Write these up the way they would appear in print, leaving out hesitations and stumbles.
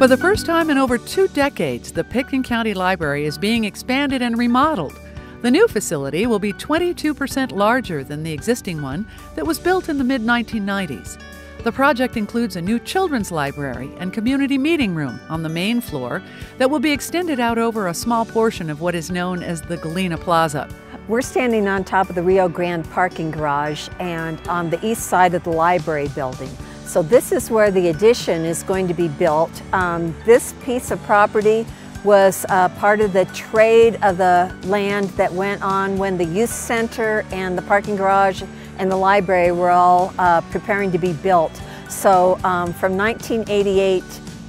For the first time in over 2 decades, the Pitkin County Library is being expanded and remodeled. The new facility will be 22% larger than the existing one that was built in the mid-1990s. The project includes a new children's library and community meeting room on the main floor that will be extended out over a small portion of what is known as the Galena Plaza. We're standing on top of the Rio Grande parking garage and on the east side of the library building. So this is where the addition is going to be built. This piece of property was part of the trade of the land that went on when the youth center and the parking garage and the library were all preparing to be built. So from 1988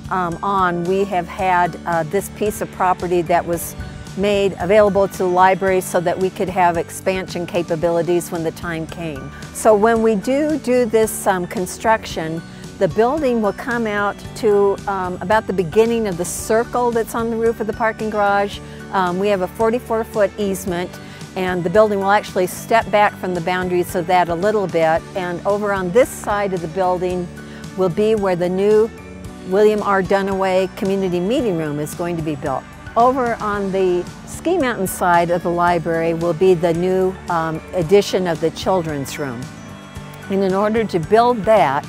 on, we have had this piece of property that was made available to the library so that we could have expansion capabilities when the time came. So when we do this construction, the building will come out to about the beginning of the circle that's on the roof of the parking garage. We have a 44-foot easement, and the building will actually step back from the boundaries of that a little bit, and over on this side of the building will be where the new William R. Dunaway Community Meeting Room is going to be built. Over on the Ski Mountain side of the library will be the new addition of the children's room. And in order to build that,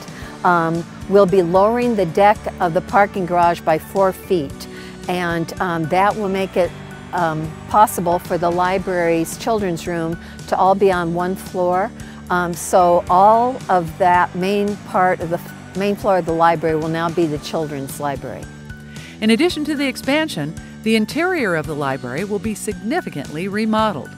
we'll be lowering the deck of the parking garage by 4 feet. And that will make it possible for the library's children's room to all be on one floor. So all of that main floor of the library will now be the children's library. In addition to the expansion, the interior of the library will be significantly remodeled.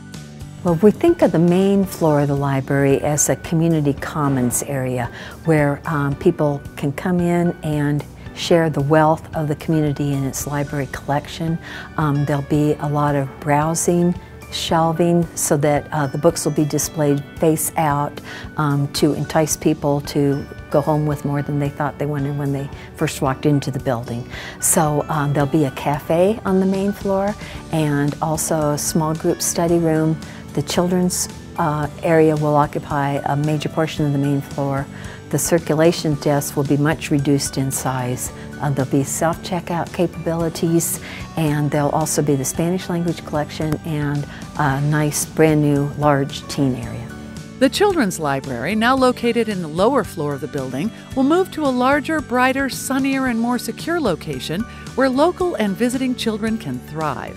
Well, we think of the main floor of the library as a community commons area where people can come in and share the wealth of the community in its library collection. There'll be a lot of browsing, shelving, so that the books will be displayed face out to entice people to go home with more than they thought they wanted when they first walked into the building. So there'll be a cafe on the main floor and also a small group study room. The children's area will occupy a major portion of the main floor. The circulation desks will be much reduced in size. There'll be self-checkout capabilities, and there'll also be the Spanish language collection and a nice brand new large teen area. The children's library, now located in the lower floor of the building, will move to a larger, brighter, sunnier, and more secure location where local and visiting children can thrive.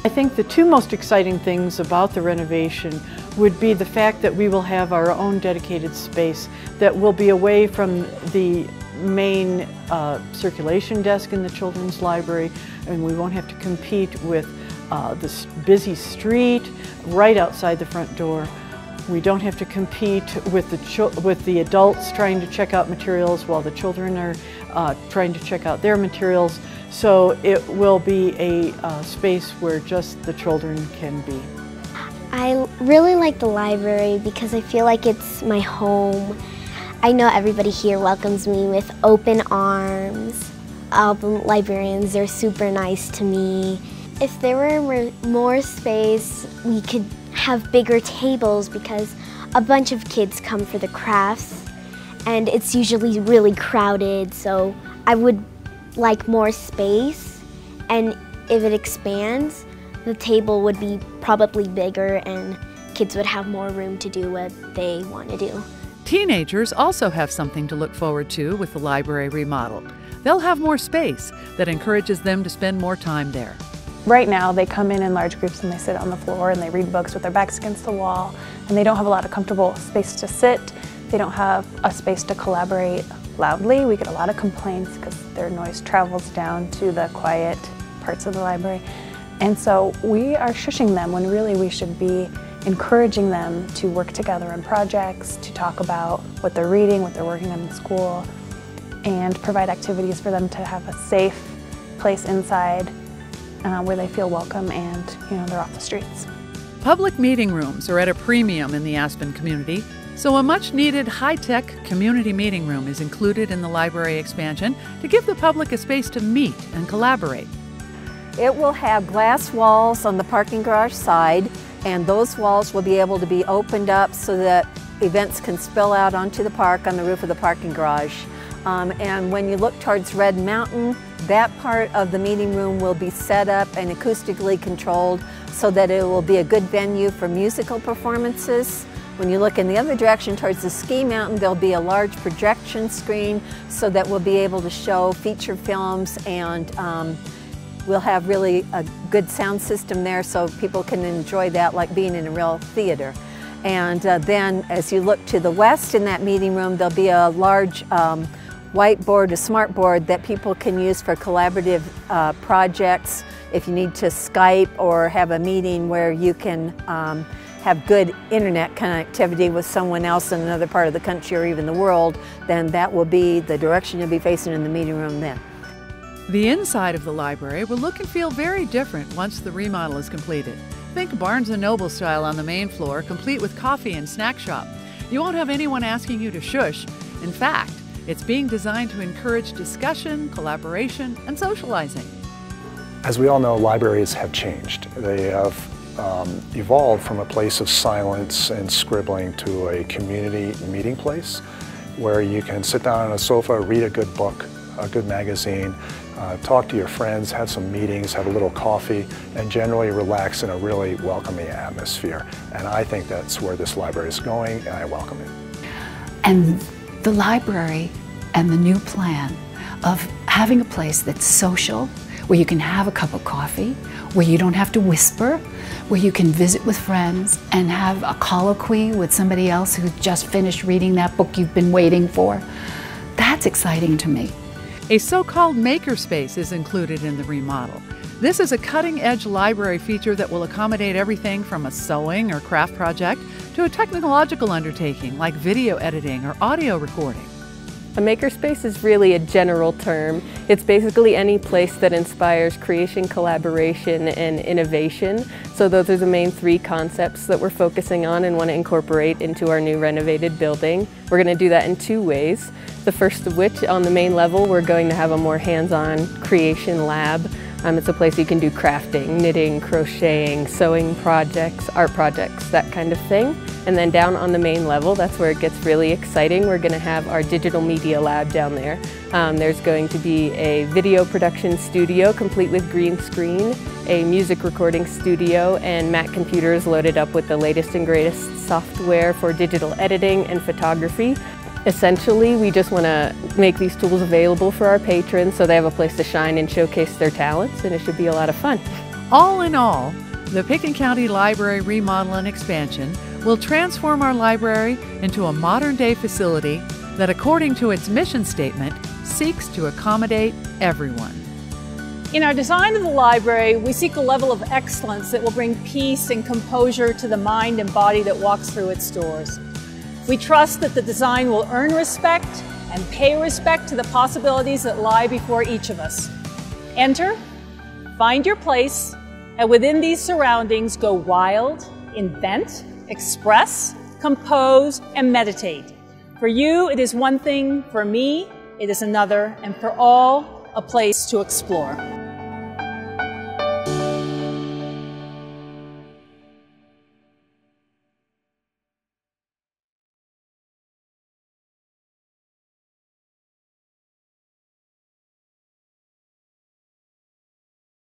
I think the 2 most exciting things about the renovation would be the fact that we will have our own dedicated space that will be away from the main circulation desk in the children's library, and we won't have to compete with this busy street right outside the front door. We don't have to compete with the adults trying to check out materials while the children are trying to check out their materials. So it will be a space where just the children can be. I really like the library because I feel like it's my home. I know everybody here welcomes me with open arms. All the librarians are super nice to me. If there were more space, we could have bigger tables because a bunch of kids come for the crafts and it's usually really crowded, so I would like more space, and if it expands, the table would be probably bigger and kids would have more room to do what they want to do. Teenagers also have something to look forward to with the library remodel. They'll have more space that encourages them to spend more time there. Right now they come in large groups and they sit on the floor and they read books with their backs against the wall, and they don't have a lot of comfortable space to sit. They don't have a space to collaborate loudly. We get a lot of complaints because their noise travels down to the quiet parts of the library. And so we are shushing them when really we should be encouraging them to work together on projects, to talk about what they're reading, what they're working on in school, and provide activities for them to have a safe place inside where they feel welcome and they're off the streets. Public meeting rooms are at a premium in the Aspen community, so a much-needed high-tech community meeting room is included in the library expansion to give the public a space to meet and collaborate. It will have glass walls on the parking garage side, and those walls will be able to be opened up so that events can spill out onto the park on the roof of the parking garage. And when you look towards Red Mountain, that part of the meeting room will be set up and acoustically controlled so that it will be a good venue for musical performances. When you look in the other direction towards the ski mountain, there'll be a large projection screen so that we'll be able to show feature films, and we'll have really a good sound system there so people can enjoy that like being in a real theater. And then as you look to the west in that meeting room, there'll be a large whiteboard, a smart board that people can use for collaborative projects. If you need to Skype or have a meeting where you can have good internet connectivity with someone else in another part of the country or even the world, then that will be the direction you'll be facing in the meeting room then. The inside of the library will look and feel very different once the remodel is completed. Think Barnes & Noble style on the main floor, complete with coffee and snack shop. You won't have anyone asking you to shush. In fact, it's being designed to encourage discussion, collaboration, and socializing. As we all know, libraries have changed. They have evolved from a place of silence and scribbling to a community meeting place where you can sit down on a sofa, read a good book, a good magazine, talk to your friends, have some meetings, have a little coffee, and generally relax in a really welcoming atmosphere. And I think that's where this library is going, and I welcome it. And the library and the new plan of having a place that's social, where you can have a cup of coffee, where you don't have to whisper, where you can visit with friends and have a colloquy with somebody else who just finished reading that book you've been waiting for. That's exciting to me. A so-called makerspace is included in the remodel. This is a cutting-edge library feature that will accommodate everything from a sewing or craft project to a technological undertaking like video editing or audio recording. A makerspace is really a general term. It's basically any place that inspires creation, collaboration, and innovation. So those are the main three concepts that we're focusing on and want to incorporate into our new renovated building. We're going to do that in two ways. The first of which, on the main level, we're going to have a more hands-on creation lab. It's a place you can do crafting, knitting, crocheting, sewing projects, art projects, that kind of thing. And then down on the main level, that's where it gets really exciting. We're going to have our digital media lab down there. There's going to be a video production studio complete with green screen, a music recording studio, and Mac computers loaded up with the latest and greatest software for digital editing and photography. Essentially, we just want to make these tools available for our patrons so they have a place to shine and showcase their talents, and it should be a lot of fun. All in all, the Pitkin County Library remodel and expansion will transform our library into a modern-day facility that, according to its mission statement, seeks to accommodate everyone. In our design of the library, we seek a level of excellence that will bring peace and composure to the mind and body that walks through its doors. We trust that the design will earn respect and pay respect to the possibilities that lie before each of us. Enter, find your place, and within these surroundings, go wild, invent, express, compose, and meditate. For you, it is one thing. For me, it is another. And for all, a place to explore.